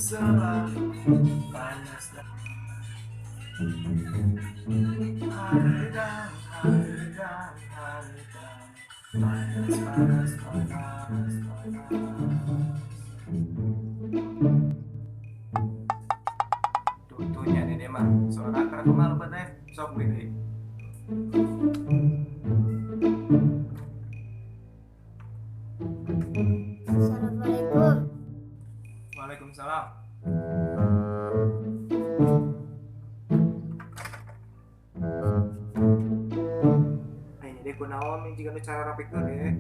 selalu panas dan hadang, hadang, hadang, panas, panas, panas, panas. Tuhnya dede mah, soalnya karena kemalu teh, sok dede. Assalamualaikum. Waalaikumsalam. Ayo deh, kunaon jika nu cara rapikeun deh.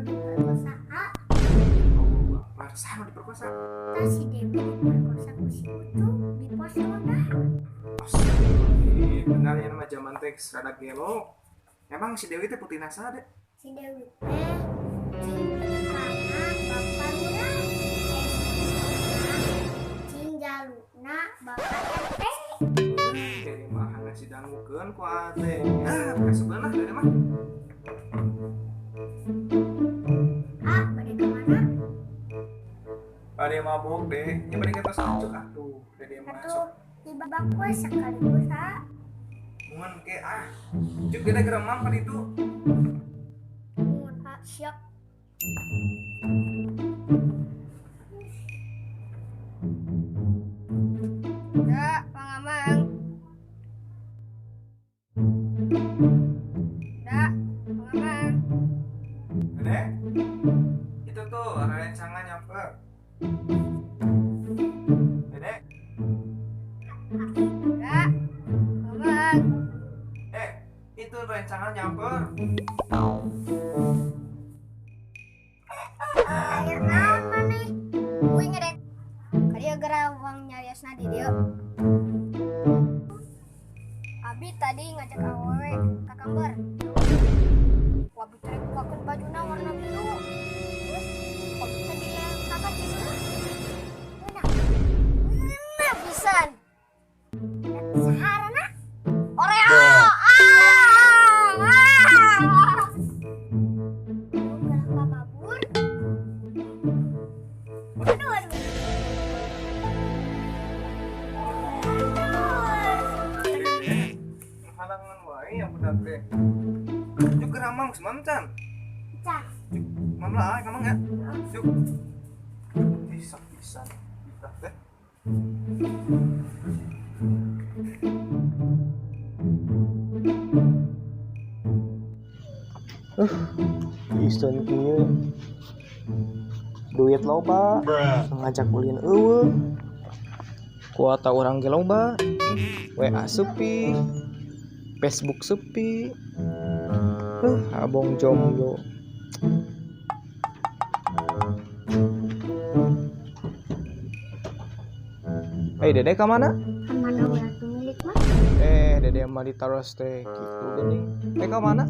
Diperkosa Marsa nu diperkosa. tas si Dewi diperkosa ku si Ucu di pos ronda. Benar ya nama zaman teh rada gelo. Emang si Dewi teh putih nasa deh. Si Dewi teh cing bapak urang, cing jaluna bapak RT. Dari mah nasi dangukeun ku ate. Ka sebelah dari mah. Bade kemana? Bade mabok deh. Ya bade kita sancuk atuh. Dari mah Atuh sok di babak kue sekaligus mungan ke cuk kita geremam kan itu. Siap. Ya, Bang Amang. Ya, Bang Amang. Dede. Itu tuh rencangan nyamper. Dede. Ya, Bang Amang. Itu rencangan nyamper. Air apa nih? Wih ngedek. Kadia gerawang nyariasna di dia. Abi tadi ngajak awewe ka kamar. Wabi trek bukakeun bajuna warna biru. Terus kopi tadi yang kakak cina. Enak pisan. Saharana Oreo. Babur. Aduh, aduh. Halangan wae yang benar teh. Cuk geramang semantan. Cak. Mamlah kamu enggak? Cuk. Bisa bisa. Bisa teh. Iston kieu duit loba ngajak ulin eueuh kuota urang ge loba WA sepi Facebook sepi abong jomblo Dede ka mana? Mana ulah milik mah? Dede mah ditaros teh kitu geuning. Ka mana?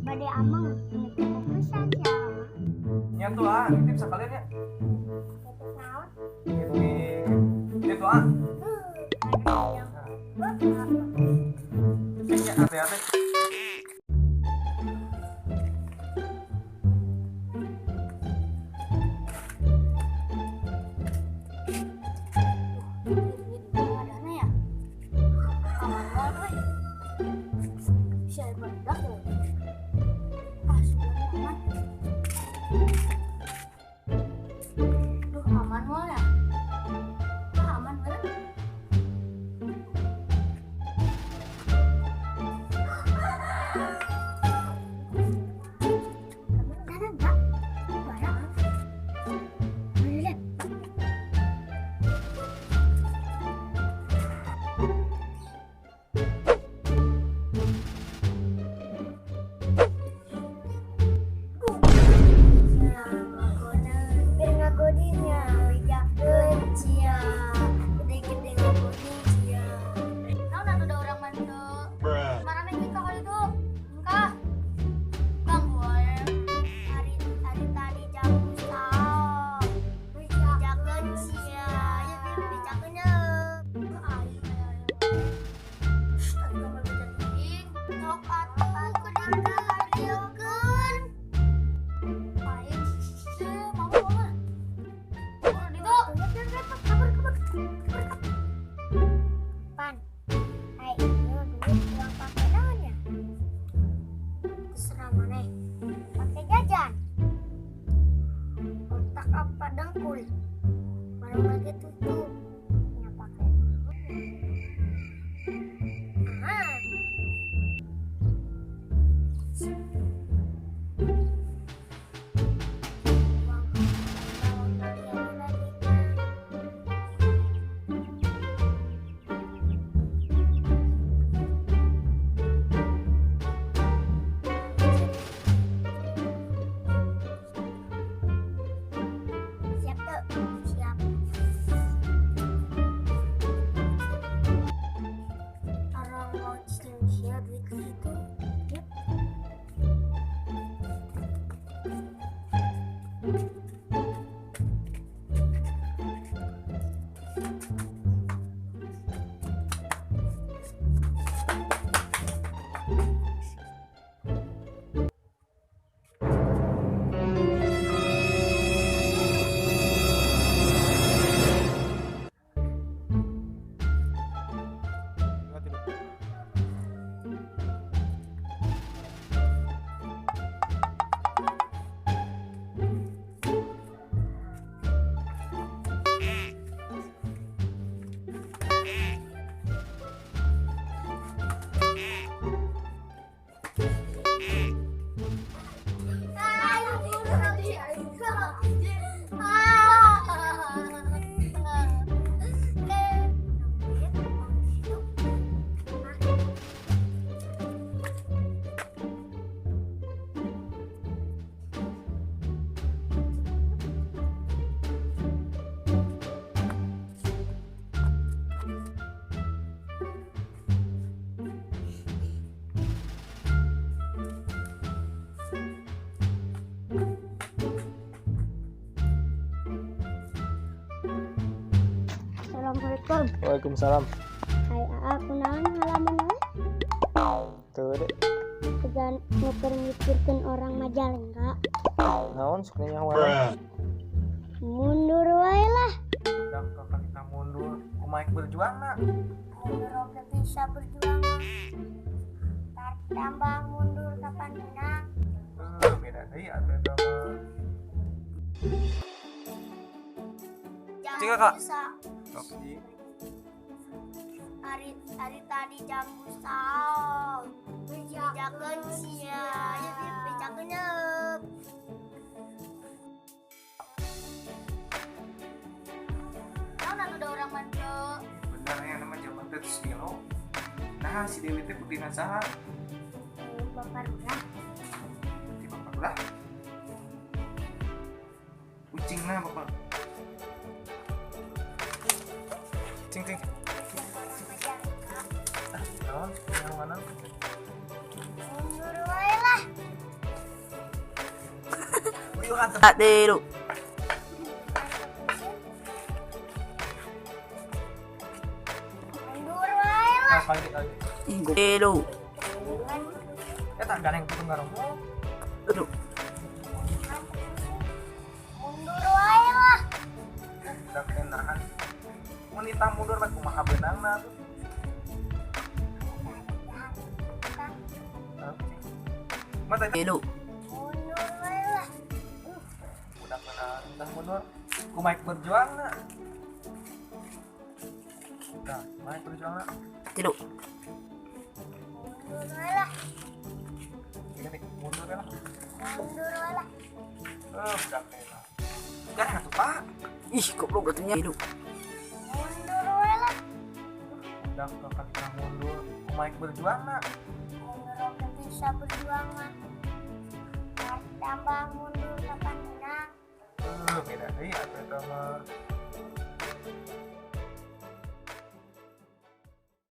Bade amang milik pisan si Alama. Nya tuh nitip sakalian ya. Titip naon? Nitip tuh Nya hati-hati. tutup. Ya pakai. Nah. Siap tuh, siap. Orang mau siap duit ke situ. Yuk. Assalamualaikum. Waalaikumsalam. Hai aku naon halaman we? Tuh deh. Tegan nuker mikirkeun orang Majalengka. Naon sukanya warna? Mundur wae lah. Udah kakak kita mundur. Kumaik berjuang nak. Mundur oke bisa berjuang. Tar tambah mundur kapan menang. Beda deh atuh eta mah. Cing, Kak. Sok di. Hari tadi jam busau. Bejakeun sia, bejakeun yeup. Naon atuh da urang mah Bener ya nama zaman teh 100 kilo. Nah si Dewi teh putihna saha? Bapak urang. Di bapak ulah. Kucingna bapak. Cing cing. Naon? Yang mana? Mundur wae lah. Uyuhan teh. Adero, Mundur wae lah. Kali. Adero, Eta ganeng putung garong. aduh, Mundur wae lah. Udah kenahan. Mun kita mundur mah kumaha beunangna tuh. Mata Adero, Mundur wae lah. udah kenahan, udah mundur. Kumaik berjuang na. Udah, kumaik berjuang na. Adero, Mundur wae lah. Dik, mundur ya lah. Mundur wae lah. Udah kenahan. Ganeng atuh Pak. ih goblok katanya Adero, Mundur wae lah. Udah kakak kita mundur. Kumaik berjuang na. Mundur oke bisa berjuang mah. Tar tambah mundur kapan menang. Beda deh atuh eta mah.